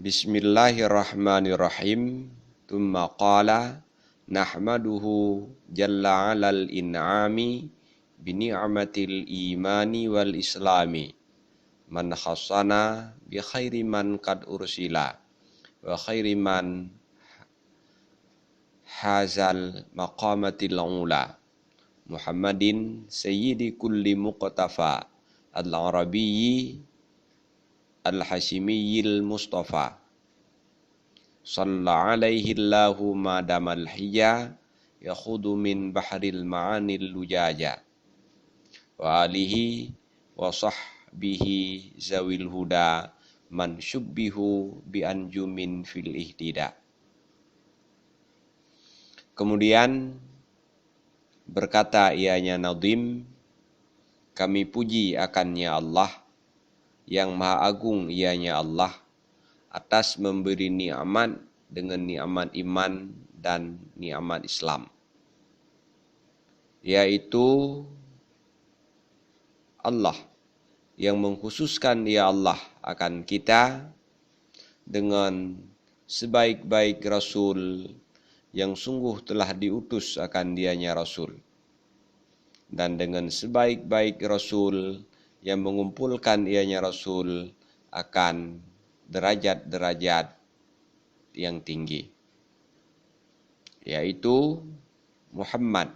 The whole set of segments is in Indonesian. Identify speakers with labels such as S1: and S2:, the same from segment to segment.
S1: Bismillahirrahmanirrahim. Tsumma qala nahmaduhu jalla 'alal in'ami bi ni'matil imani wal islami man khassana bi khairi man qad ursila wa khairi man hazal maqamatil ula Muhammadin sayyidi kulli muqtafa al-arabiyyi al-hashimiyyil mustafa sallallahu alaihi Allahu madamal hija yakhudu min bahril ma'anil lujaja wa alihi wa sahbihi zawil huda man syubbihu bi anjumin fil ihtida. Kemudian berkata ianya Nadhim, kami puji akannya Allah yang maha agung ianya Allah atas memberi nikmat dengan nikmat iman dan nikmat Islam, yaitu Allah yang mengkhususkan ya Allah akan kita dengan sebaik-baik Rasul yang sungguh telah diutus akan dianya Rasul, dan dengan sebaik-baik Rasul yang mengumpulkan ianya Rasul akan derajat-derajat yang tinggi, yaitu Muhammad,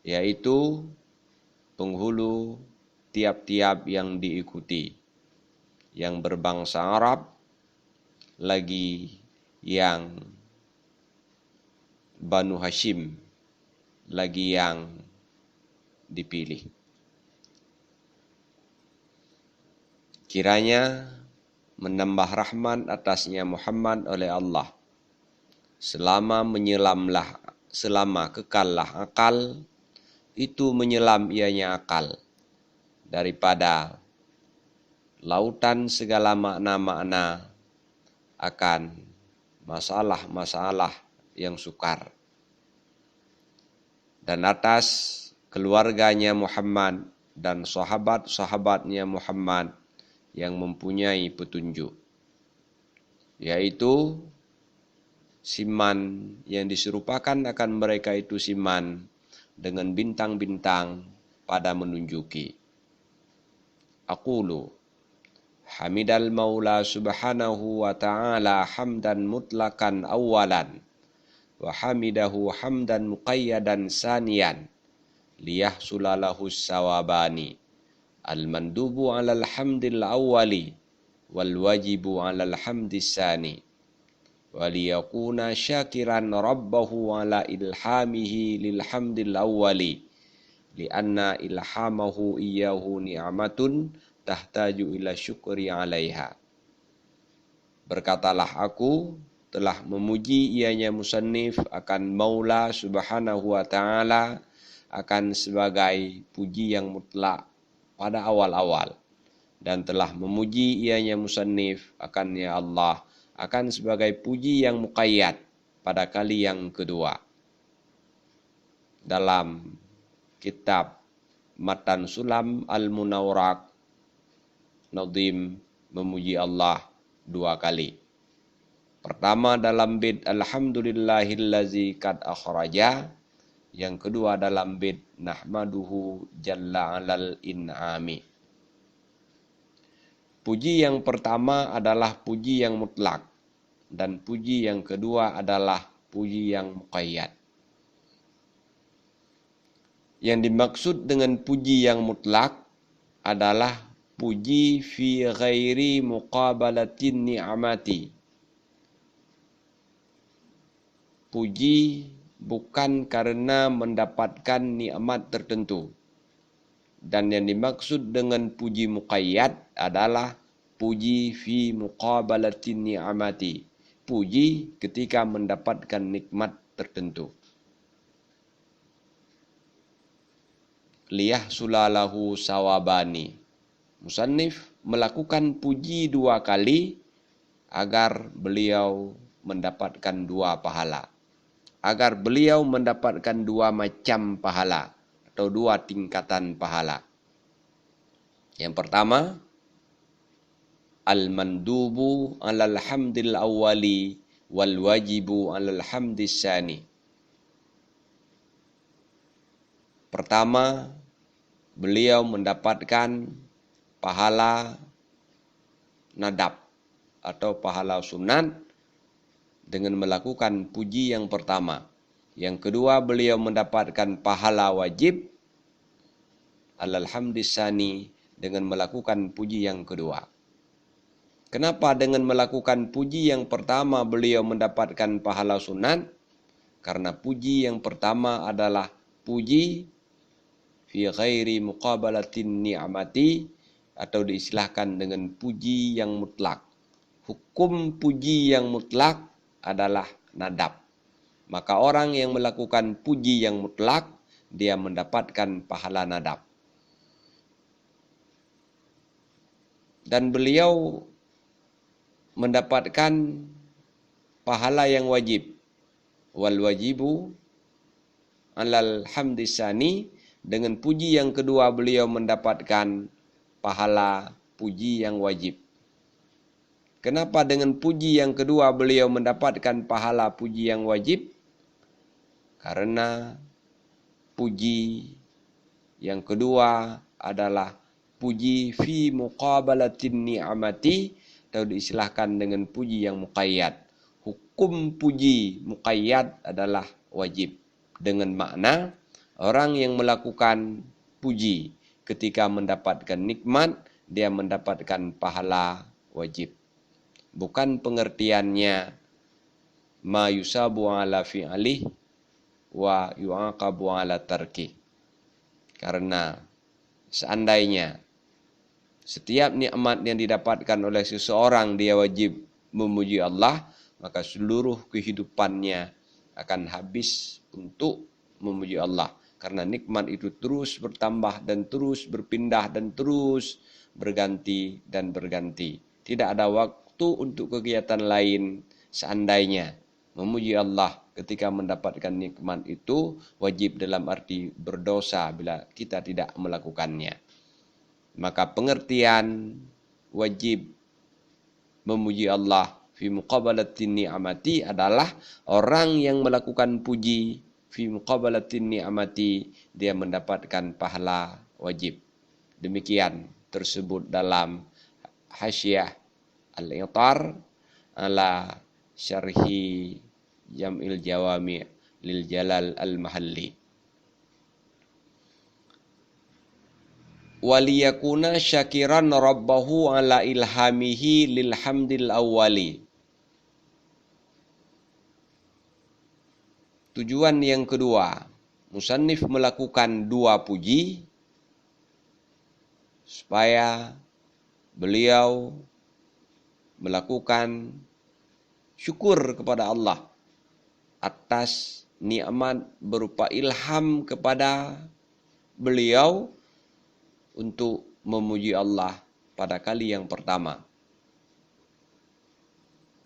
S1: yaitu penghulu tiap-tiap yang diikuti, yang berbangsa Arab, lagi yang Banu Hashim, lagi yang dipilih. Kiranya menambah rahmat atasnya Muhammad oleh Allah selama kekallah akal, itu menyelam ianya akal daripada lautan segala makna-makna akan masalah-masalah yang sukar, dan atas keluarganya Muhammad dan sahabat-sahabatnya Muhammad yang mempunyai petunjuk, yaitu siman yang diserupakan akan mereka itu siman dengan bintang-bintang pada menunjuki. Aqulu hamidal maula subhanahu wa ta'ala hamdan mutlakan awalan wa hamidahu hamdan muqayyadan saniyan liyahsulalahu sawabani al-mandubu alal hamdil awwali wal wajibu alal hamdis sani waliyakuna syakiran rabbahu ala ilhamihi lil hamdil awwali lianna ilhamahu iyyahu ni'matun tahtaju ila syukri alaiha. Berkatalah aku telah memuji ianya musannif akan Maula subhanahu wa ta'ala akan sebagai puji yang mutlak pada awal-awal, dan telah memuji ianya musannif akan ya Allah akan sebagai puji yang muqayyad pada kali yang kedua. Dalam kitab Matan Sulam Al-Munawwarak, Nadhim memuji Allah dua kali. Pertama dalam bait Alhamdulillahillazi qad akhraja, yang kedua dalam bait Nahmaduhu jalla 'alal in'ami. Puji yang pertama adalah puji yang mutlak, dan puji yang kedua adalah puji yang muqayyad. Yang dimaksud dengan puji yang mutlak adalah puji fi ghairi muqabalatin ni'amati. Puji bukan karena mendapatkan nikmat tertentu. Dan yang dimaksud dengan puji muqayyad adalah puji fi muqabalatin ni'amati. Puji ketika mendapatkan nikmat tertentu. Liyahsulalahu sawabani. Musannif melakukan puji dua kali agar beliau mendapatkan dua pahala. Agar beliau mendapatkan dua macam pahala atau dua tingkatan pahala. Yang pertama, al-mandubu 'alal hamdil awwali wal wajibu 'alal hamdis tsani. Pertama, beliau mendapatkan pahala nadab atau pahala sunat dengan melakukan puji yang pertama. Yang kedua, beliau mendapatkan pahala wajib alal hamdis tsani dengan melakukan puji yang kedua. Kenapa dengan melakukan puji yang pertama beliau mendapatkan pahala sunat? Karena puji yang pertama adalah puji fi ghairi muqabalatin ni'mati, atau diistilahkan dengan puji yang mutlak. Hukum puji yang mutlak adalah nadab. Maka orang yang melakukan puji yang mutlak, dia mendapatkan pahala nadab. Dan beliau mendapatkan pahala yang wajib. Wal wajibu 'alal hamdis tsani, dengan puji yang kedua beliau mendapatkan pahala puji yang wajib. Kenapa dengan puji yang kedua beliau mendapatkan pahala puji yang wajib? Karena puji yang kedua adalah puji fi muqabalatin ni'mati, atau diistilahkan dengan puji yang muqayyad. Hukum puji muqayyad adalah wajib. Dengan makna orang yang melakukan puji ketika mendapatkan nikmat, dia mendapatkan pahala wajib. Bukan pengertiannya ma yusabu ala fi'alih wa yu'aqabu ala tarki. Karena seandainya setiap nikmat yang didapatkan oleh seseorang dia wajib memuji Allah, maka seluruh kehidupannya akan habis untuk memuji Allah. Karena nikmat itu terus bertambah dan terus berpindah dan terus berganti dan berganti. Tidak ada waktu untuk kegiatan lain seandainya memuji Allah ketika mendapatkan nikmat itu wajib dalam arti berdosa bila kita tidak melakukannya. Maka pengertian wajib memuji Allah fi muqabalatin ni'mati adalah orang yang melakukan puji fi muqabalatin ni'mati, dia mendapatkan pahala wajib. Demikian tersebut dalam Hasyiah Al-I'tar ala Syarhi Jam'il Jawami' lil Jalal Al-Mahalli. Waliyakuna syakiran rabbahu ala ilhamihi lil hamdil awwali. Tujuan yang kedua, musannif melakukan dua puji supaya beliau melakukan syukur kepada Allah atas nikmat berupa ilham kepada beliau untuk memuji Allah pada kali yang pertama.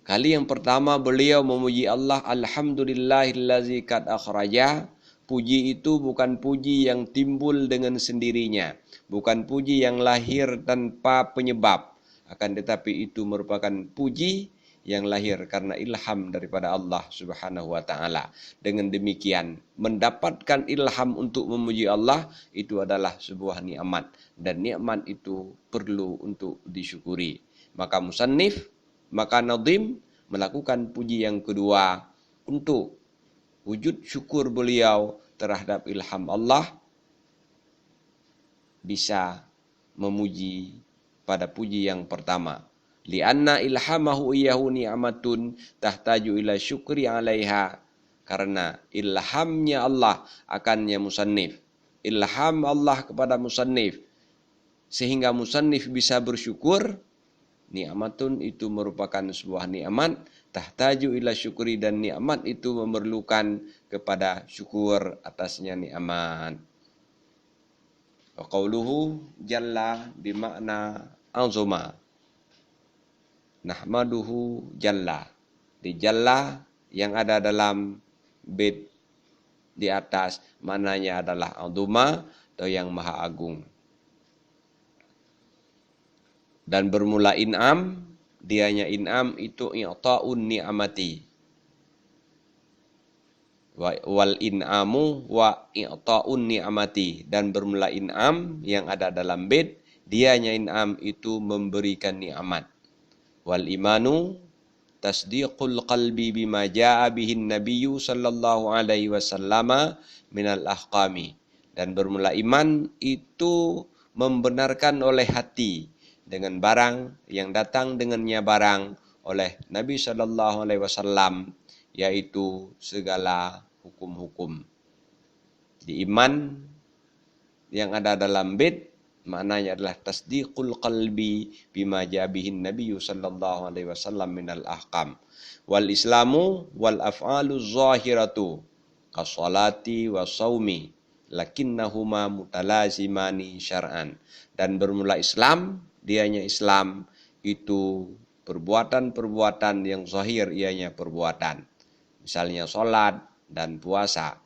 S1: Kali yang pertama beliau memuji Allah, alhamdulillahillazi qad akhraja. Puji itu bukan puji yang timbul dengan sendirinya, bukan puji yang lahir tanpa penyebab, akan tetapi itu merupakan puji yang lahir karena ilham daripada Allah Subhanahu wa taala. Dengan demikian, mendapatkan ilham untuk memuji Allah itu adalah sebuah nikmat, dan nikmat itu perlu untuk disyukuri. Maka musannif, maka nadhim melakukan puji yang kedua untuk wujud syukur beliau terhadap ilham Allah, bisa memuji pada puji yang pertama. Lianna ilhamahu iyyahu ni'matun tahtaju ila syukri 'alaiha. Karena ilhamnya Allah akannya musannif, ilham Allah kepada musannif sehingga musannif bisa bersyukur. Ni'matun itu merupakan sebuah nikmat, tahtaju ila syukri, dan nikmat itu memerlukan kepada syukur atasnya nikmat. Wa qauluhu jalla bimakna azuma. Nahmaduhu jalla. Di jalla yang ada dalam bait di atas maknanya adalah azuma atau yang maha agung. Dan bermula in'am, dianya in'am itu i'ta'un ni'amati. Wal in'amu wa i'ta'un ni'amati. Dan bermula in'am yang ada dalam bait, dianya in'am itu memberikan nikmat. Wal imanu tasdiqul qalbi bima jaa bihin nabiyyu sallallahu alaihi wasallam minal ahkami. Dan bermula iman itu membenarkan oleh hati dengan barang yang datang dengannya barang oleh Nabi sallallahu alaihi wasallam, yaitu segala hukum-hukum. Di iman yang ada dalam bait maknanya adalah tasdiqul qalbi bima jabihin nabiyyu sallallahu alaihi wasallam minal ahkam. Wal islamu wal af'alu zahiratu kasolati wa saumi lakinnahuma mutalazimani syar'an. Dan bermula Islam, dianya Islam itu perbuatan-perbuatan yang zahir, ianya perbuatan. Misalnya salat dan puasa.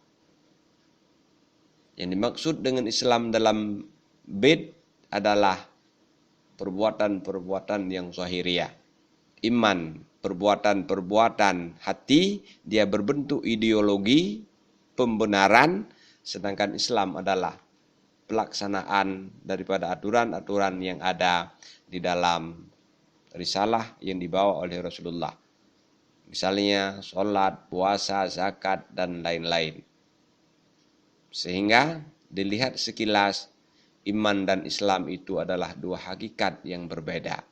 S1: Yang dimaksud dengan Islam dalam bait adalah perbuatan-perbuatan yang zahiriyah. Iman, perbuatan-perbuatan hati, dia berbentuk ideologi, pembenaran, sedangkan Islam adalah pelaksanaan daripada aturan-aturan yang ada di dalam risalah yang dibawa oleh Rasulullah. Misalnya sholat, puasa, zakat, dan lain-lain. Sehingga dilihat sekilas, iman dan Islam itu adalah dua hakikat yang berbeda.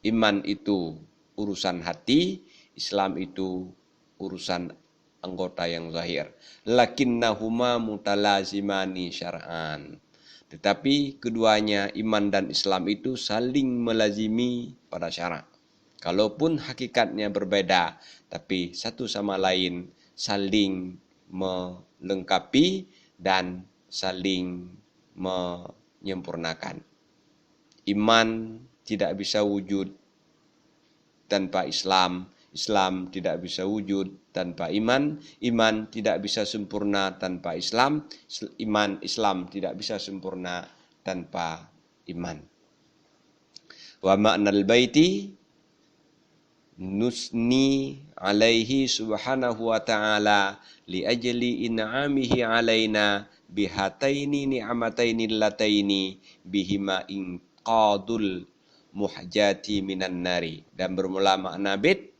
S1: Iman itu urusan hati, Islam itu urusan anggota yang zahir. Lakinnahuma mutalazimani syar'an. Tetapi keduanya, iman dan Islam itu saling melazimi pada syarak. Kalaupun hakikatnya berbeda, tapi satu sama lain saling melengkapi dan saling menyempurnakan. Iman tidak bisa wujud tanpa Islam, Islam tidak bisa wujud tanpa iman, iman tidak bisa sempurna tanpa Islam, Islam tidak bisa sempurna tanpa iman. Wa ma'nal baiti nusni alaihi subhanahu wa ta'ala li ajli in'amihi alaina bihataini ni'amataini lataini bihima inqadul muhjati minan nari. Dan bermula makna bait,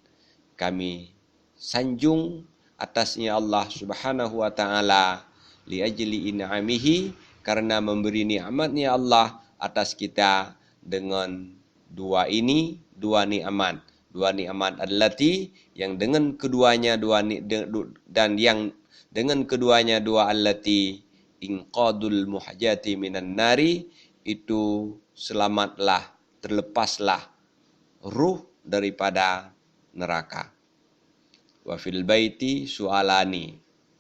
S1: kami sanjung atasnya Allah subhanahu wa ta'ala li ajli in'amihi, karena memberi nikmatnya Allah atas kita dengan dua nikmat. Dua nikmat allati, yang dengan keduanya dan yang dengan keduanya dua allati inqadul muhjati minan nari, itu selamatlah, terlepaslah ruh daripada neraka. Wa fil baiti su'alani,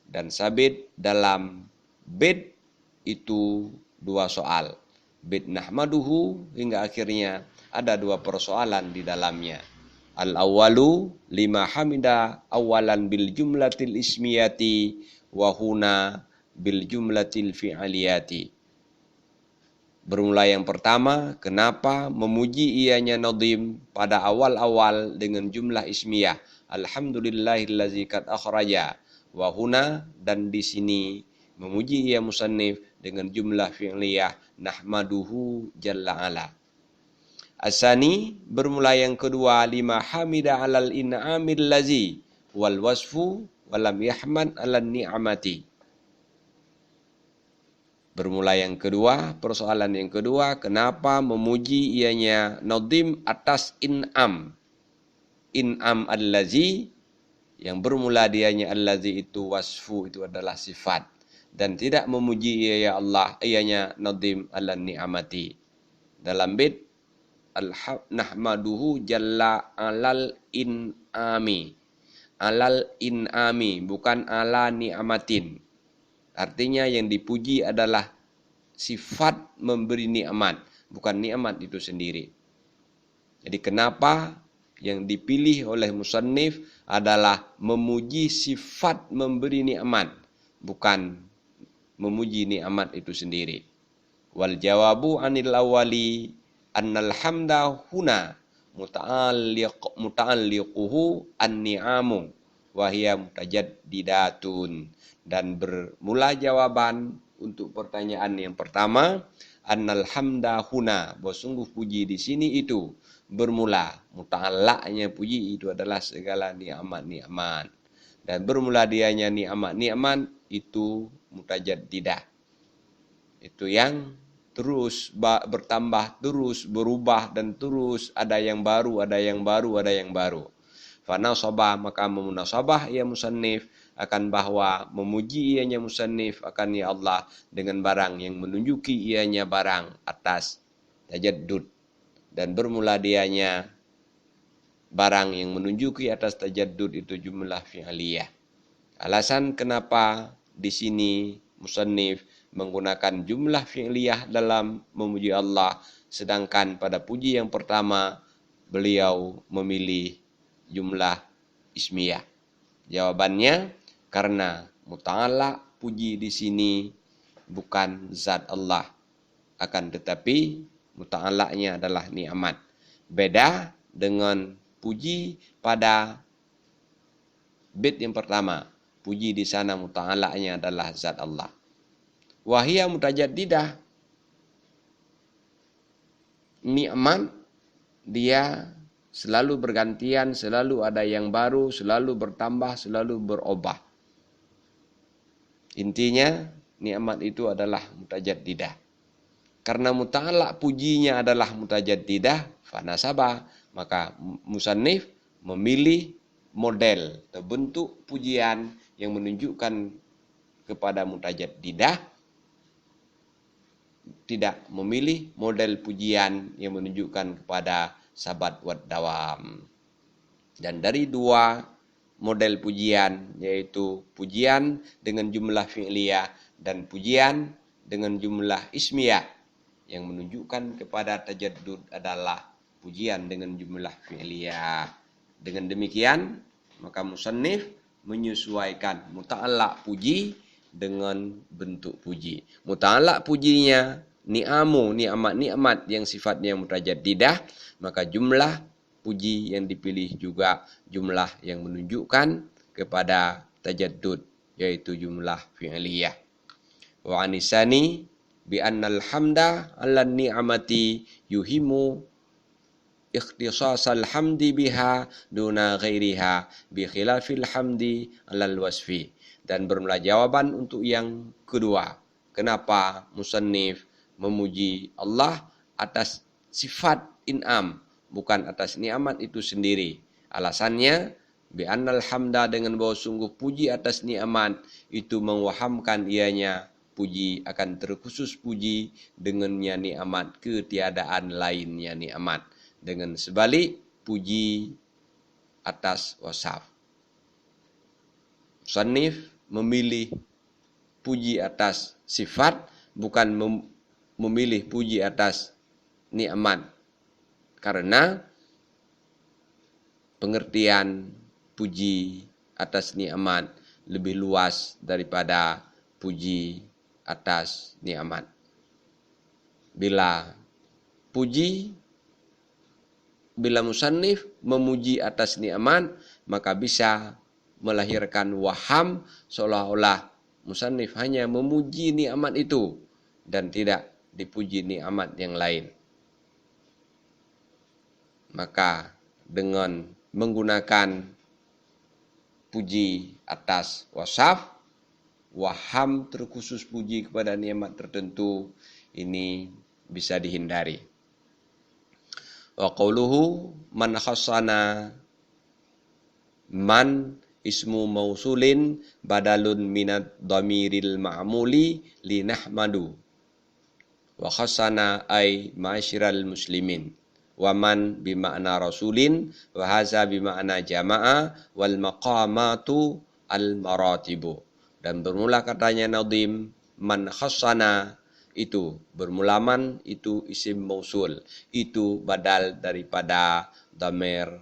S1: dan sabit dalam bait itu dua soal. Bait nahmaduhu hingga akhirnya ada dua persoalan di dalamnya. Al-awwalu lima hamida awalan bil jumlatil ismiyati wa huna bil jumlatil fi'aliyati. Bermula yang pertama, kenapa memuji ianya Nadim pada awal-awal dengan jumlah ismiyah. Alhamdulillahillazi qad akhraja. Wa huna, dan di sini memuji ia musannif dengan jumlah fi'liyah nahmaduhu jalla ala. Asani, bermula yang kedua, lima hamida alal in'amil lazi wal wasfu walam yahmad alal ni'amati. Bermula yang kedua, persoalan yang kedua, kenapa memuji ianya Nadim atas in'am. In'am al-lazi, yang bermula dianya al-lazi itu wasfu, itu adalah sifat. Dan tidak memuji ia Allah, ianya Nadim ala ni'amati. Dalam bait, nahmaduhu jalla alal in'ami. Alal in'ami, bukan ala ni'amatin. Artinya yang dipuji adalah sifat memberi nikmat, bukan nikmat itu sendiri. Jadi kenapa yang dipilih oleh musannif adalah memuji sifat memberi nikmat, bukan memuji nikmat itu sendiri. Wal jawabu anil awali annal hamda huna muta'alliquhu an-ni'amu wa hiya mutajaddidatun. Dan bermula jawaban untuk pertanyaan yang pertama, annal hamda huna, bahwa sungguh puji di sini itu bermula, muta'allaqnya puji itu adalah segala nikmat-nikmat, dan bermula dianya nikmat-nikmat itu mutajaddidah, itu yang terus bertambah, terus berubah, dan terus ada yang baru, ada yang baru, ada yang baru. Fanasabah, maka memunasabah ia musannif akan bahwa memuji ianya musannif akan ya Allah dengan barang yang menunjuki ianya barang atas tajaddud, dan bermula dianya barang yang menunjuki atas tajaddud itu jumlah fi'liyah. Alasan kenapa di sini musannif menggunakan jumlah fi'liyah dalam memuji Allah, sedangkan pada puji yang pertama beliau memilih jumlah ismiyah. Jawabannya, karena muta'allaq puji di sini bukan zat Allah, akan tetapi muta'allaqnya adalah nikmat. Beda dengan puji pada bait yang pertama. Puji di sana muta'allaqnya adalah zat Allah. Wahia mutajaddidah. Nikmat dia selalu bergantian, selalu ada yang baru, selalu bertambah, selalu berubah. Intinya nikmat itu adalah mutajaddidah. Karena muta'allaq pujinya adalah mutajaddidah, fanasabah, maka musannif memilih model terbentuk pujian yang menunjukkan kepada mutajaddidah, tidak memilih model pujian yang menunjukkan kepada sabat wad dawam. Dan dari dua model pujian, yaitu pujian dengan jumlah fi'liyah dan pujian dengan jumlah ismiyah, yang menunjukkan kepada tajaddud adalah pujian dengan jumlah fi'liyah. Dengan demikian, maka musannif menyesuaikan muta'allaq puji dengan bentuk puji. Muta'allaq pujinya ni'amu, nikmat-nikmat yang sifatnya mutajaddidah, maka jumlah puji yang dipilih juga jumlah yang menunjukkan kepada tajaddud, yaitu jumlah fi'liyah. Wa anisani bi annal hamda 'ala ni'amati yuhimu ikhtisasal hamdi biha duna ghairiha bi khilafil hamdi 'alal wasfi. Dan bermula jawaban untuk yang kedua, kenapa musannif memuji Allah atas sifat in'am, bukan atas nikmat itu sendiri. Alasannya, bi'annal hamda, dengan bahwa sungguh puji atas nikmat itu mewahamkan ianya puji akan terkhusus puji dengannya nikmat, ketiadaan lainnya nikmat. Dengan sebalik puji atas wasaf. Musannif memilih puji atas sifat, bukan memilih puji atas nikmat, karena pengertian puji atas nikmat lebih luas daripada puji atas nikmat. Bila musannif memuji atas nikmat, maka bisa melahirkan waham seolah-olah musannif hanya memuji nikmat itu dan tidak dipuji nikmat yang lain. Maka dengan menggunakan puji atas wasaf, waham terkhusus puji kepada nikmat tertentu ini bisa dihindari. Wa qawluhu man khassana, man ismu mausulin badalun minad dhamiril ma'muli li nahmadu. Wa khassana ay ma'asyiral muslimin. Waman bima'na rasulin, wa haza bima'na jama'a, wal maqamatu al maratibu. Dan bermula katanya Nadhim, man khassana, itu bermula man, itu isim mausul, itu badal daripada dhamir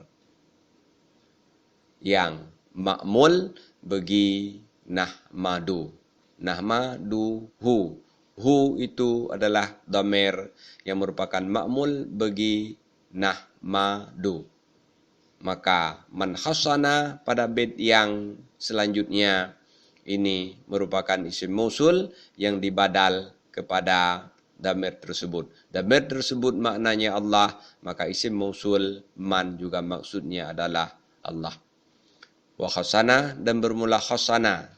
S1: yang ma'mul bagi nahmadu, nahmaduhu, Hu itu adalah dhamir yang merupakan ma'mul bagi nahmadu. Maka man khassana pada bait yang selanjutnya ini merupakan isim mausul yang dibadal kepada dhamir tersebut. Dhamir tersebut maknanya Allah, maka isim mausul man juga maksudnya adalah Allah. Wa khassana dan bermula khassana.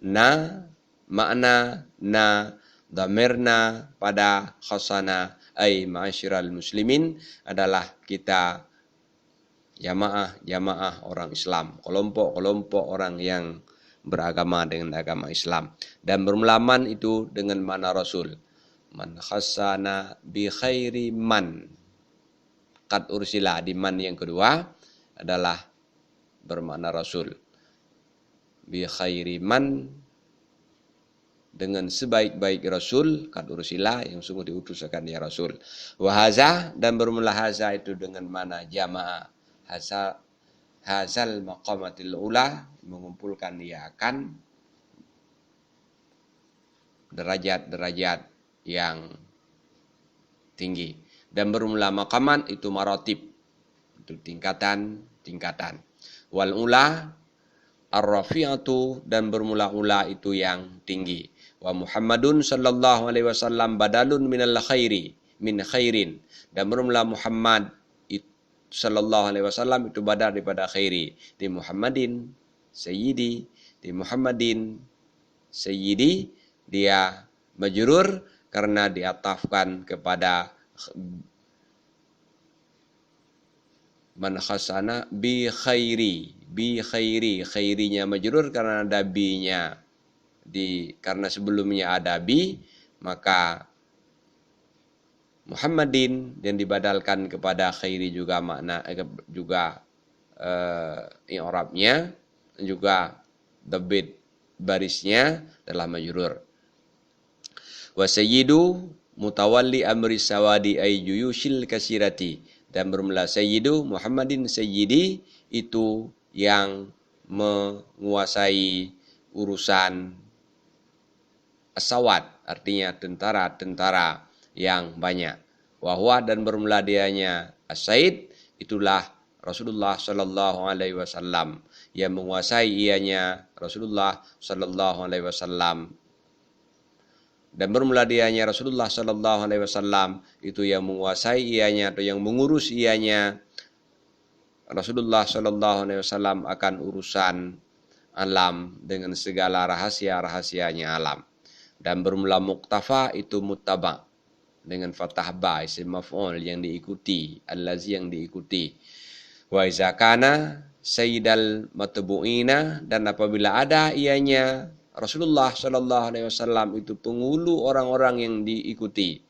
S1: Na makna na dhamirna pada khassana ay ma'asyiral muslimin adalah kita jamaah orang Islam, kelompok orang yang beragama dengan agama Islam. Dan bermula man itu dengan makna Rasul. Man khassana bi khairi man qad ursila, di man yang kedua adalah bermakna Rasul. Bi khairi man dengan sebaik-baik Rasul, qad ursila yang sungguh diutuskan ya Rasul. Wa haza dan bermula haza itu dengan mana jamaah. Hazal maqamatil ula mengumpulkan dia akan derajat-derajat yang tinggi. Dan bermula maqaman itu maratib, itu tingkatan. Wal ula ar-rafi'atu dan bermula ula itu yang tinggi. Wa Muhammadun sallallahu alaihi wasallam badalun minal khairi min khairin dan bermula Muhammad sallallahu alaihi wasallam itu badal daripada khairi. Di Muhammadin sayyidi, di Muhammadin sayyidi dia majrur karena diatafkan kepada man khasana bi khairi khairinya majrur karena ada bi-nya karena sebelumnya ada bi, maka Muhammadin yang dibadalkan kepada khairi juga makna juga i'rabnya juga dhabit barisnya adalah majrur. Wa sayyidu mutawalli amri sawadi ay juyushil kasirati dan bermula sayyidu Muhammadin sayyidi itu yang menguasai urusan asawad artinya tentara-tentara yang banyak. Wahwa dan bermula dianya as-said itulah Rasulullah sallallahu alaihi wasallam yang menguasai ianya Rasulullah sallallahu alaihi wasallam. Dan bermula dianya Rasulullah sallallahu alaihi wasallam itu yang menguasai ianya atau yang mengurus ianya Rasulullah sallallahu alaihi wasallam akan urusan alam dengan segala rahasia-rahasianya alam. Dan bermula muktafa itu muttaba dengan fathah ba isim maf'ul yang diikuti, allazi yang diikuti. Wa iza kana sayyidal matbu'ina dan apabila ada ianya Rasulullah sallallahu alaihi wasallam itu penghulu orang-orang yang diikuti.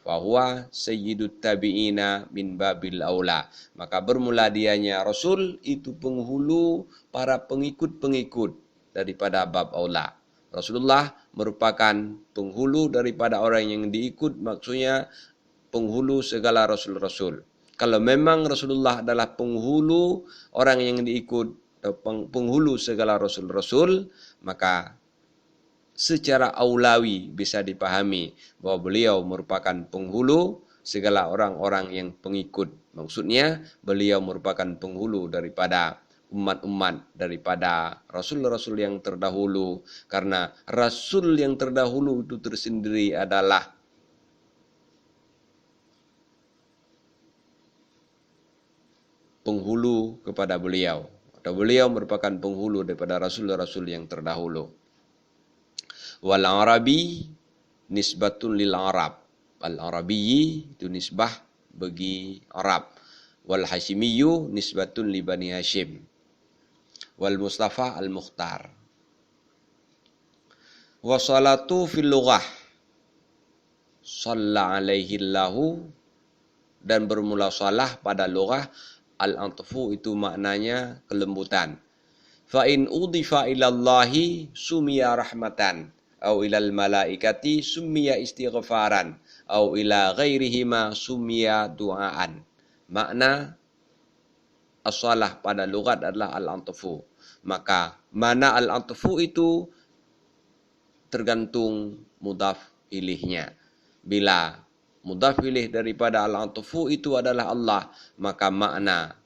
S1: Fa huwa sayyidut tabi'ina min babil aula. Maka bermula dianya Rasul itu penghulu para pengikut-pengikut daripada bab aula. Rasulullah merupakan penghulu daripada orang yang diikut, maksudnya penghulu segala rasul-rasul. Kalau memang Rasulullah adalah penghulu orang yang diikut, penghulu segala rasul-rasul, maka secara aulawi bisa dipahami bahwa beliau merupakan penghulu segala orang-orang yang pengikut. Maksudnya beliau merupakan penghulu daripada umat-umat daripada rasul-rasul yang terdahulu, karena rasul yang terdahulu itu tersendiri adalah penghulu kepada beliau, atau beliau merupakan penghulu daripada rasul-rasul yang terdahulu. Wal arabi nisbatun lil arab, al arabiyyi itu nisbah bagi Arab, wal hasyimiyyu nisbatun li bani Hashim, wal Mustafa al-Mukhtar. Wa salatu fil lughah shalla alaihi Allahu dan bermula salah pada lughah al-antfu itu maknanya kelembutan. Fa in udifa ila Allahi sumiya rahmatan au ilal malaikati sumiya istighfaran au ila ghairihima sumiya duaan. Makna as-salah pada lugat adalah al-antfu. Maka mana al-antfu itu tergantung mudhaf ilihnya. Bila mudhaf ilih daripada al-'atfu itu adalah Allah, maka makna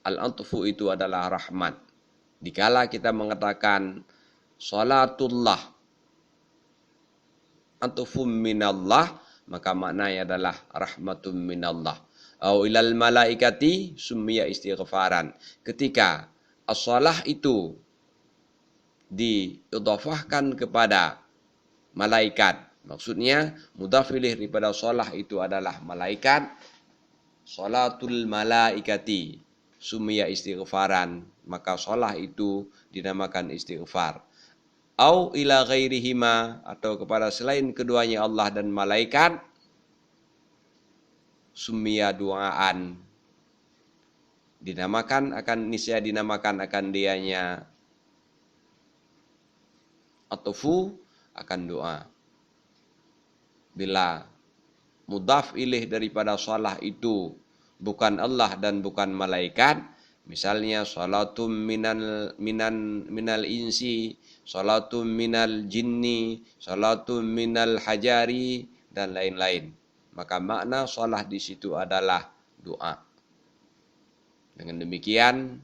S1: al-'atfu itu adalah rahmat. Dikala kita mengatakan salatullah atufum minallah, maka maknanya adalah rahmatun minallah. Au ilal malaikati summiya istighfaran. Ketika as-salah itu diidhafahkan kepada malaikat, maksudnya mudhaf ilaih daripada salah itu adalah malaikat, salatul malaikati summiya istighfaran, maka salah itu dinamakan istighfar. Au ila ghairihima, atau kepada selain keduanya Allah dan malaikat, summiya duaan, dinamakan akan dianya atufu, akan doa. Bila mudhaf ilaih daripada salah itu bukan Allah dan bukan malaikat, misalnya salatum minal insi, salatum minal jinni, salatum minal hajari, dan lain-lain, maka makna salah di situ adalah doa. Dengan demikian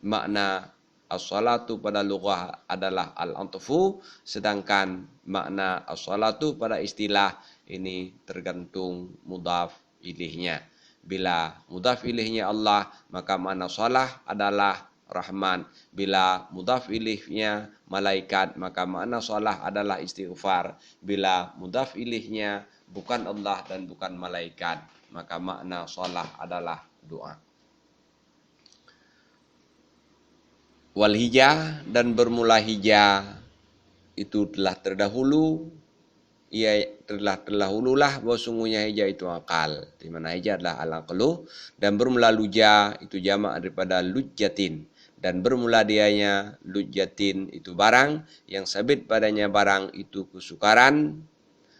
S1: makna as-salatu pada lughah adalah al-'atfu, sedangkan makna as-salatu pada istilah ini tergantung mudhaf ilihnya. Bila mudhaf ilihnya Allah, maka makna salah adalah rahman. Bila mudhaf ilihnya malaikat, maka makna salah adalah istighfar. Bila mudhaf ilihnya bukan Allah dan bukan malaikat, maka makna salah adalah doa. Wal hijah, dan bermula hijah itu telah terdahulu, ia telah terdahululah bahwa sungguhnya hijah itu akal, di mana hijah adalah al-aqlu, dan bermula luja itu jamak daripada lujjatin, dan bermula dianya lujjatin itu barang yang sabit padanya barang itu kesukaran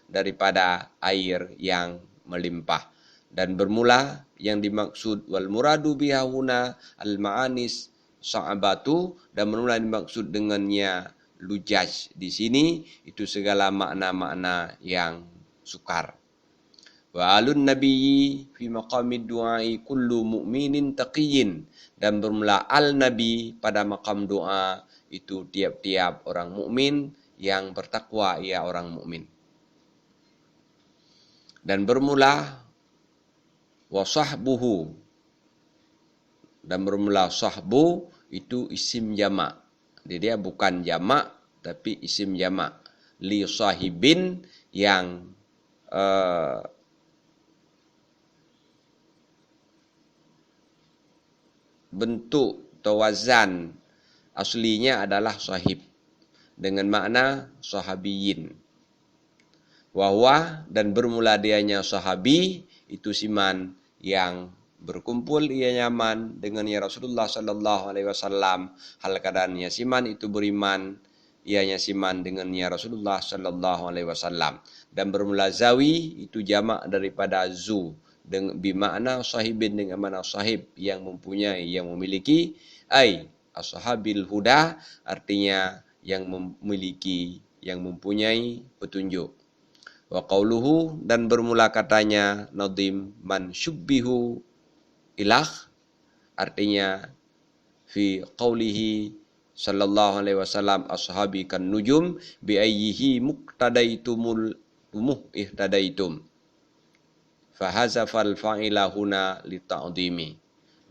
S1: daripada air yang melimpah. Dan bermula yang dimaksud wal muradu biha huna al ma'anis sa'abatu, dan bermula dimaksud dengannya lujaj di sini itu segala makna-makna yang sukar. Wa alun nabiyyi fi maqamid du'ai kullu mu'minin taqiyyin, dan bermula al nabi pada makam doa itu tiap-tiap orang mukmin yang bertakwa, ia orang mukmin. Dan bermula wa sahbuhu, dan bermula sahbu itu isim jamak. Jadi dia bukan jamak tapi isim jamak. Li sahibin, yang bentuk atau wazan aslinya adalah sahib dengan makna sahabiyin. Wahwa, dan bermula dianya sahabi itu siman yang berkumpul ia nyaman dengan ya Rasulullah sallallahu alaihi wasallam, hal keadaannya siman itu beriman ianya siman dengan ya Rasulullah sallallahu alaihi wasallam. Dan bermula zawi itu jamak daripada zu dengan bimakna sahibin, dengan makna sahib yang mempunyai, yang memiliki, ai ashabil huda, artinya yang memiliki, yang mempunyai petunjuk. Wa qauluhu, dan bermula katanya nadim man syubbihu ilah, artinya fi qaulihi sallallahu alaihi wasallam ashabi kan nujum bi ayyihi muqtadaitumul ihtadaitum, fahazafal fa'ila huna li ta'dhimi.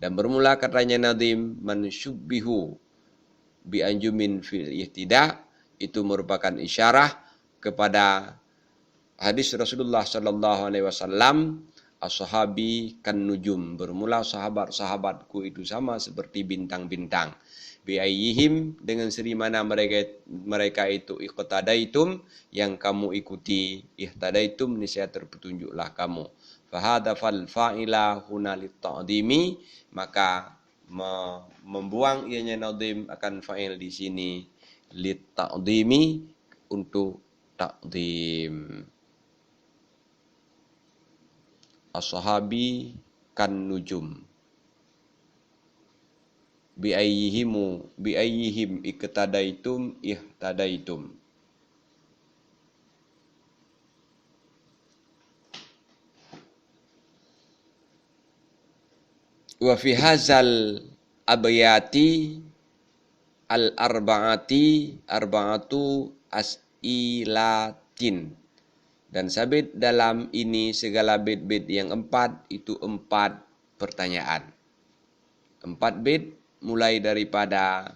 S1: Dan bermula katanya nadim man syubbihu bi anjumin fil ihtida, itu merupakan isyarah kepada hadis Rasulullah sallallahu alaihi wasallam, ashabi kan nujum, bermula sahabat-sahabatku itu sama seperti bintang-bintang. Bi ayyihim, dengan seri mana mereka itu iqtadaitum, yang kamu ikuti, ihtadaitum, niscaya terpetunjuklah kamu. Fahadafal fa'ila huna lit-ta'dhimi, maka membuang ianya nadim akan fa'il di sini lit-ta'dhimi, untuk ta'dhim. Ashabi kan nujum bi ayyihim iqtadaitum ihtadaitum. Wa fi hazal abyati arba'atu as'ilatin. Dan sabit dalam ini segala bait-bait yang 4 itu 4 pertanyaan. 4 bait mulai daripada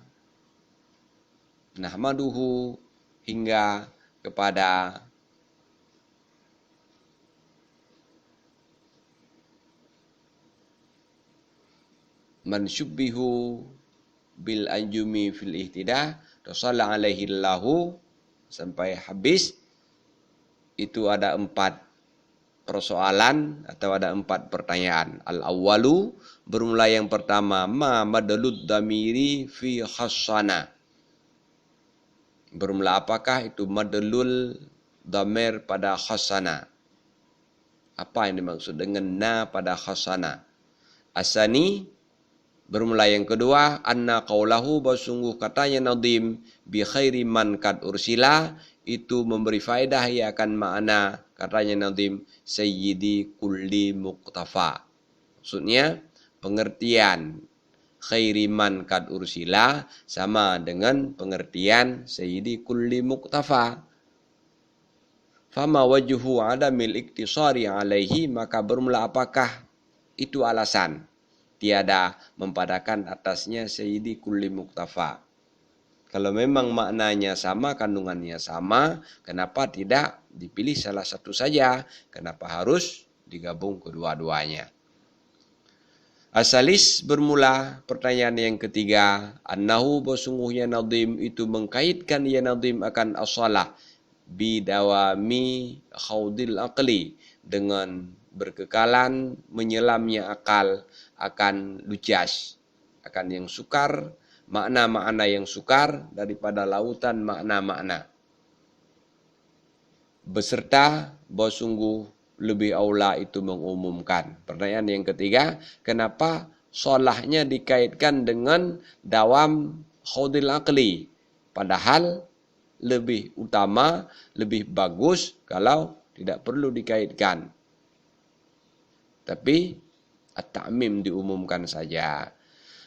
S1: nahmaduhu hingga kepada man syubbihu bil anjumi fil ihtidah rasalla alaihi lahu sampai habis. Itu ada 4 persoalan atau ada 4 pertanyaan. Al-awwalu, bermula yang pertama, ma madalud damiri fi khassana. Bermula apakah itu madalul damir pada khassana? Apa yang dimaksud dengan na pada khassana? Asani, bermula yang kedua, anna qaulahu, sungguh katanya Nadim bi khairi man kad ursila, itu memberi faedah ya akan makna katanya Nadim sayyidi kulli muqtafa. Maksudnya pengertian khairi man kad ursila sama dengan pengertian sayyidi kulli muqtafa. Fama wajhu adamil iktisari alaihi, maka bermula apakah itu alasan tiada mempadakan atasnya sayyidi kulli muqtafa. Kalau memang maknanya sama, kandungannya sama, kenapa tidak dipilih salah satu saja? Kenapa harus digabung kedua-duanya? Asalis, bermula pertanyaan yang ketiga, annahu, sesungguhnya Nadim itu mengkaitkan ya Nadim akan asalah bidawami khawdil aqli, dengan berkekalan menyelamnya akal akan lujas, akan yang sukar, makna-makna yang sukar daripada lautan makna-makna. Beserta bahwa sungguh lebih aula itu mengumumkan. Pertanyaan yang ketiga, kenapa solahnya dikaitkan dengan dawam khawdil aqli? Padahal lebih utama, lebih bagus kalau tidak perlu dikaitkan. Tapi at-ta'mim diumumkan saja.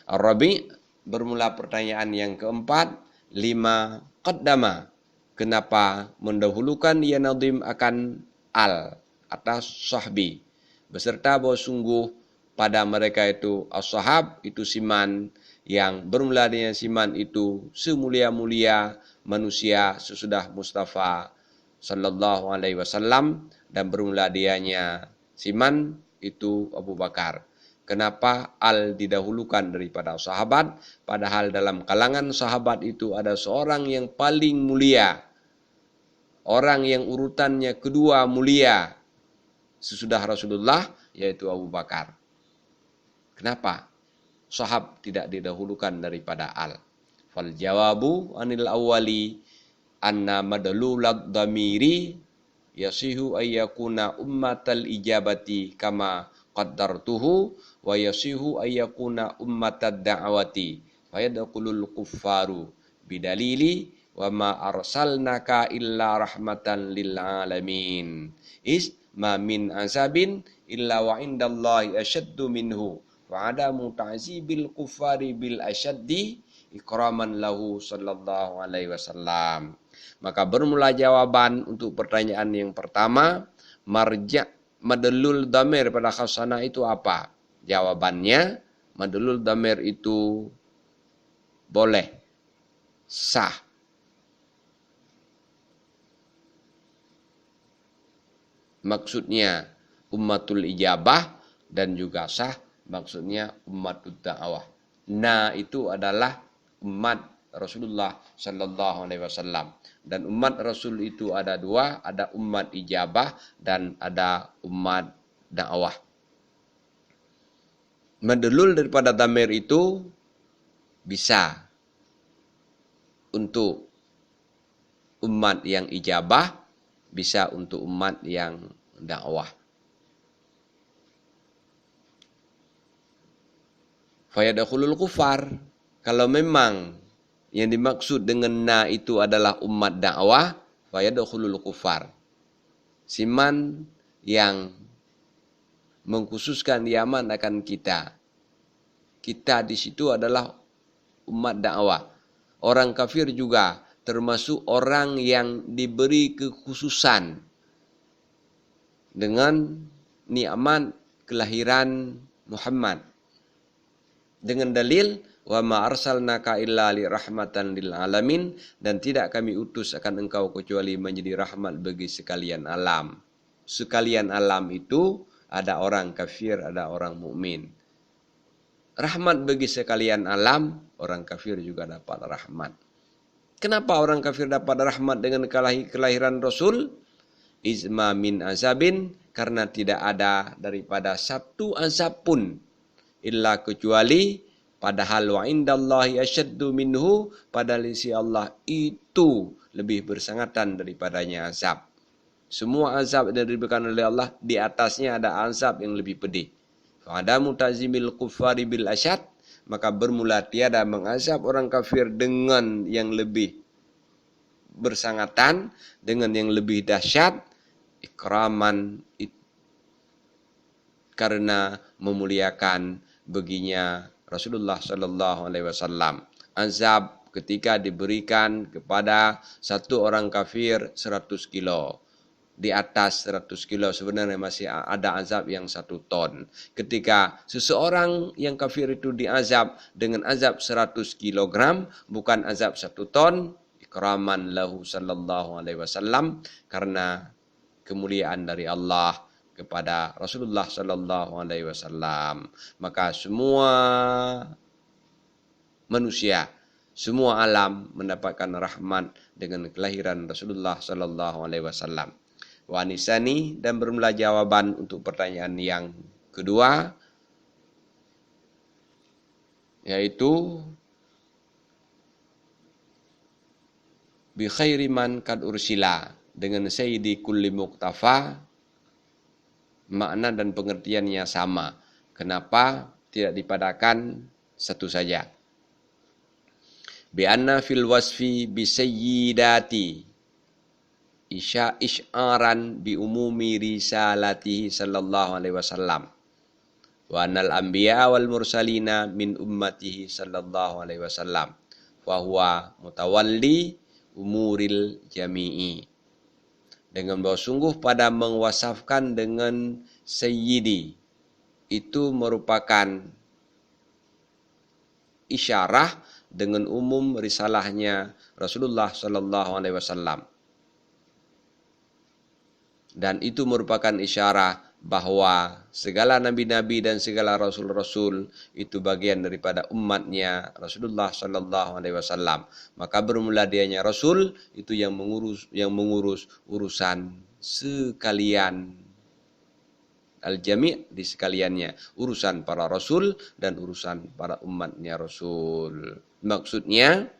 S1: Ar-Rabi', bermula pertanyaan yang keempat, lima qaddama, kenapa mendahulukan ya Nadim akan al atas sahbi, beserta bahwa sungguh pada mereka itu as-sahab itu siman, yang bermula dengan siman itu semulia-mulia manusia sesudah Mustafa sallallahu alaihi wasallam, dan bermula dianya siman itu Abu Bakar. Kenapa al didahulukan daripada sahabat? Padahal dalam kalangan sahabat itu ada seorang yang paling mulia, orang yang urutannya kedua mulia sesudah Rasulullah, yaitu Abu Bakar. Kenapa sahab tidak didahulukan daripada al? Fal jawabu anil awwali anna madlulad damiri yasihu ayyakuna ummatal ijabati kama qaddartuhu wa yasihu ayyakuna ummatad da'wati fayadkhulul kuffaru bidalili wa ma arsalnaka illa rahmatan lil alamin ma min azabin illa wa indallahi ashaddu minhu wa adamu ta'zibil kuffari bil ashaddi ikraman lahu sallallahu alaihi wasallam. Maka bermula jawaban untuk pertanyaan yang pertama, marja' madlul damir pada khasana itu apa? Jawabannya, madlul damir itu boleh, sah. Maksudnya ummatul ijabah, dan juga sah maksudnya ummatul da'wah. Nah, itu adalah umat Rasulullah sallallahu alaihi wasallam. Dan umat Rasul itu ada dua, ada umat ijabah dan ada umat dakwah. Madlul daripada damir itu bisa untuk umat yang ijabah, bisa untuk umat yang dakwah. Fayadkhulul kufar, kalau memang yang dimaksud dengan na itu adalah umat dakwah, fayadkhulul kufar. Siman yang mengkhususkan Yaman akan kita. Kita di situ adalah umat dakwah. Orang kafir juga termasuk orang yang diberi kekhususan dengan nikmat kelahiran Muhammad. Dengan dalil wa ma arsalnaka illa li rahmatan lil alamin, dan tidak kami utus akan engkau kecuali menjadi rahmat bagi sekalian alam. Sekalian alam itu ada orang kafir, ada orang mukmin. Rahmat bagi sekalian alam, orang kafir juga dapat rahmat. Kenapa orang kafir dapat rahmat dengan kelahiran Rasul? Izma min azabin, karena tidak ada daripada satu azab pun illa kecuali padahal wa indallahi asyaddu minhu, padahal isi Allah itu lebih bersangatan daripadanya azab. Semua azab yang diberikan oleh Allah, di atasnya ada azab yang lebih pedih. Fa'adamu ta'zimil kuffari bil asyad, maka bermula tiada mengazab orang kafir dengan yang lebih bersangatan, dengan yang lebih dahsyat, ikraman, karena memuliakan baginya Rasulullah sallallahu alaihi wasallam. Azab ketika diberikan kepada satu orang kafir 100 kilo. Di atas 100 kilo sebenarnya masih ada azab yang 1 ton. Ketika seseorang yang kafir itu diazab dengan azab 100 kilogram, bukan azab 1 ton, ikraman lahu sallallahu alaihi wasallam, karena kemuliaan dari Allah kepada Rasulullah sallallahu alaihi wasallam. Maka semua manusia, semua alam mendapatkan rahmat dengan kelahiran Rasulullah sallallahu alaihi wasallam. Wa anisani, dan bermula jawaban untuk pertanyaan yang kedua, yaitu bi khairi man kad ursila, dengan sayyidi kulli muqtafa, makna dan pengertiannya sama. Kenapa tidak dipadakan satu saja? Bi anna fil wasfi bi sayyidati isy'aran bi umumi risalatihi sallallahu alaihi wasallam wa anal anbiya wal mursalina min ummatihi sallallahu alaihi wasallam wa huwa mutawalli umuril jami'i. Dengan bahwa sungguh pada mewasafkan dengan sayyidi itu merupakan isyarah dengan umum risalahnya Rasulullah sallallahu alaihi wasallam. Dan itu merupakan isyarah bahwa segala nabi-nabi dan segala rasul-rasul itu bagian daripada umatnya Rasulullah sallallahu alaihi wasallam. Maka bermula dianya rasul itu yang mengurus urusan sekalian, al-jami' di sekaliannya, urusan para rasul dan urusan para umatnya rasul. Maksudnya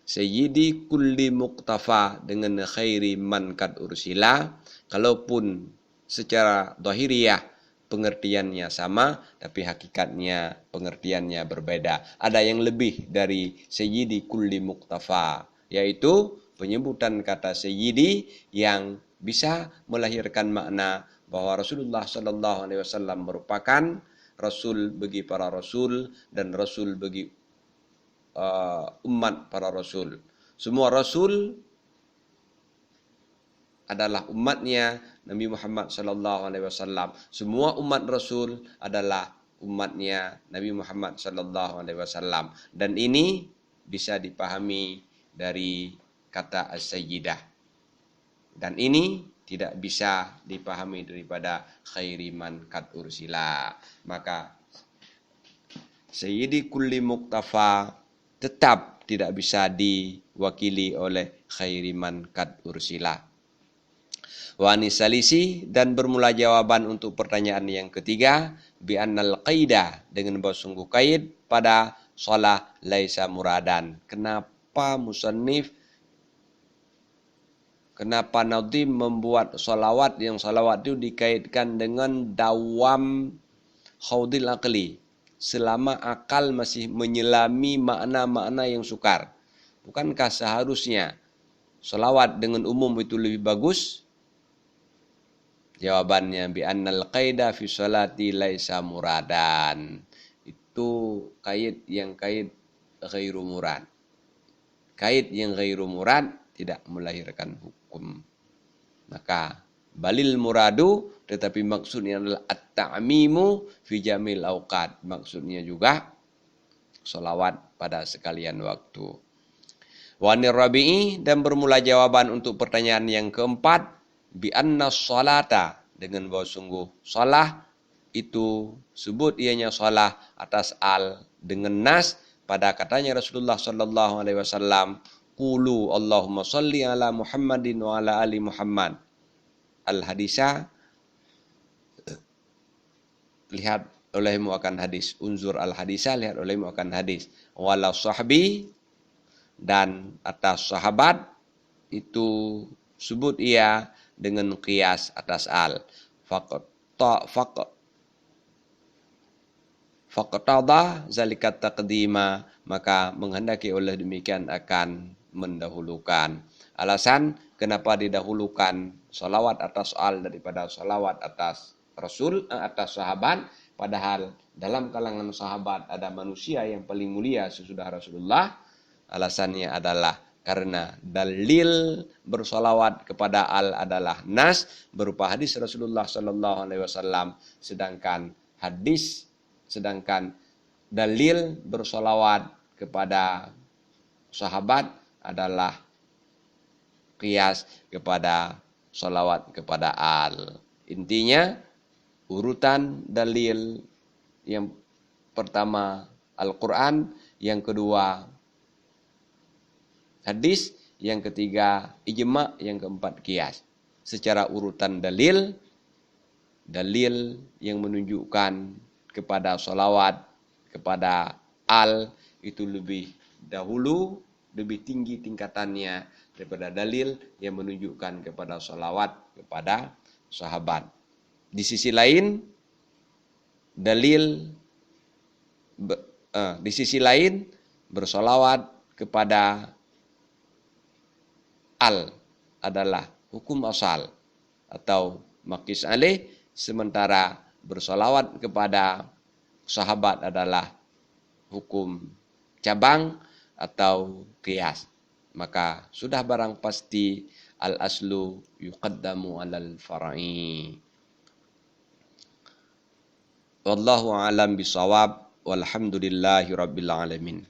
S1: sayyidi kulli muqtafa dengan khairi man kad ursila, kalaupun secara zahiriyah pengertiannya sama, tapi hakikatnya pengertiannya berbeda. Ada yang lebih dari sayyidi kulli muqtafa, yaitu penyebutan kata sayyidi yang bisa melahirkan makna bahwa Rasulullah sallallahu alaihi wasallam merupakan rasul bagi para rasul dan rasul bagi umat para rasul. Semua rasul adalah umatnya Nabi Muhammad sallallahu alaihi wasallam. Semua umat rasul adalah umatnya Nabi Muhammad sallallahu alaihi wasallam. Dan ini bisa dipahami dari kata as-sayyidah. Dan ini tidak bisa dipahami daripada khairi man kad ursila. Maka sayyidi kulli muqtafa tetap tidak bisa diwakili oleh khairi man kad ursila. Wa anisalisi, dan bermula jawaban untuk pertanyaan yang ketiga, bi annal qaidah, dengan bahwa sungguh kaid pada shalah laisa muradan. Kenapa Nadim membuat salawat yang salawat itu dikaitkan dengan dawam khaudil aqli, selama akal masih menyelami makna-makna yang sukar. Bukankah seharusnya salawat dengan umum itu lebih bagus? Jawabannya bi annal qaida fi salati laisa muradan. itu kait ghairu murad. Kait yang ghairu murad tidak melahirkan hukum. Maka balil muradu, tetapi maksudnya adalah at-ta'mimu fi jamil awqat. Maksudnya juga sholawat pada sekalian waktu. Wanir rabi'i, dan bermula jawaban untuk pertanyaan yang keempat, bi anna sholata, dengan bahwa sungguh shalah itu sebut ianya shalah atas al dengan nas pada katanya Rasulullah sallallahu alaihi wasallam, qulu Allahumma shalli ala Muhammadin wa ala ali Muhammad. Al-hadisah, lihat olehmu akan hadis. Unzur al-hadisah, lihat olehmu akan hadis. Wala sahbi, dan atas sahabat itu sebut ia dengan qiyas atas al. Faqtada zalikat taqdima, maka menghendaki oleh demikian akan mendahulukan. Alasan kenapa didahulukan salawat atas al daripada salawat atas Rasul, atas sahabat, padahal dalam kalangan sahabat ada manusia yang paling mulia sesudah Rasulullah. Alasannya adalah karena dalil bersolawat kepada al adalah nas berupa hadis Rasulullah sallallahu alaihi wasallam, sedangkan dalil bersolawat kepada sahabat adalah qiyas kepada solawat kepada al. Intinya urutan dalil yang pertama Al-Quran, yang kedua hadis, yang ketiga ijma', yang keempat qiyas. Secara urutan dalil yang menunjukkan kepada solawat kepada al itu lebih dahulu, lebih tinggi tingkatannya daripada dalil yang menunjukkan kepada solawat kepada sahabat. Di sisi lain bersolawat kepada al adalah hukum asal atau maqis alaih, sementara bersolawat kepada sahabat adalah hukum cabang atau qiyas. Maka sudah barang pasti al-aslu yuqaddamu alal fara'i. Wallahu a'lam bisawab, walhamdulillahi rabbil alamin.